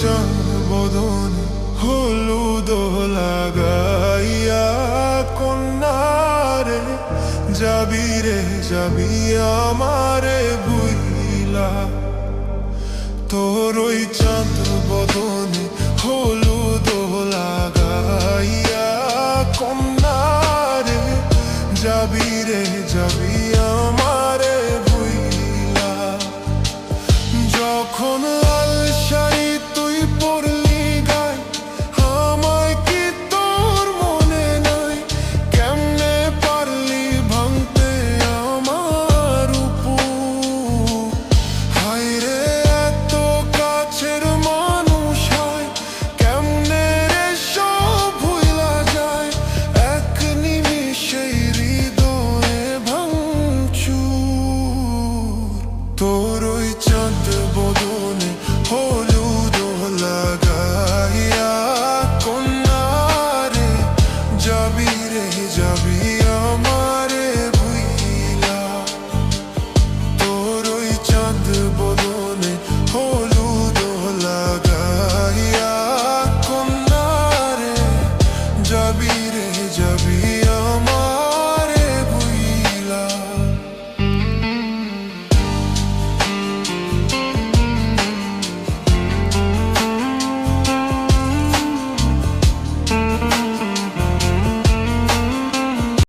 চাঁদ বদনে হলুদ লাগাইয়া কন্যারে যাবি রে যাবি আমারে ভুইলা। তোর ওই চাঁদ বদনে হলুদ লাগাইয়া কন্যারে যাবি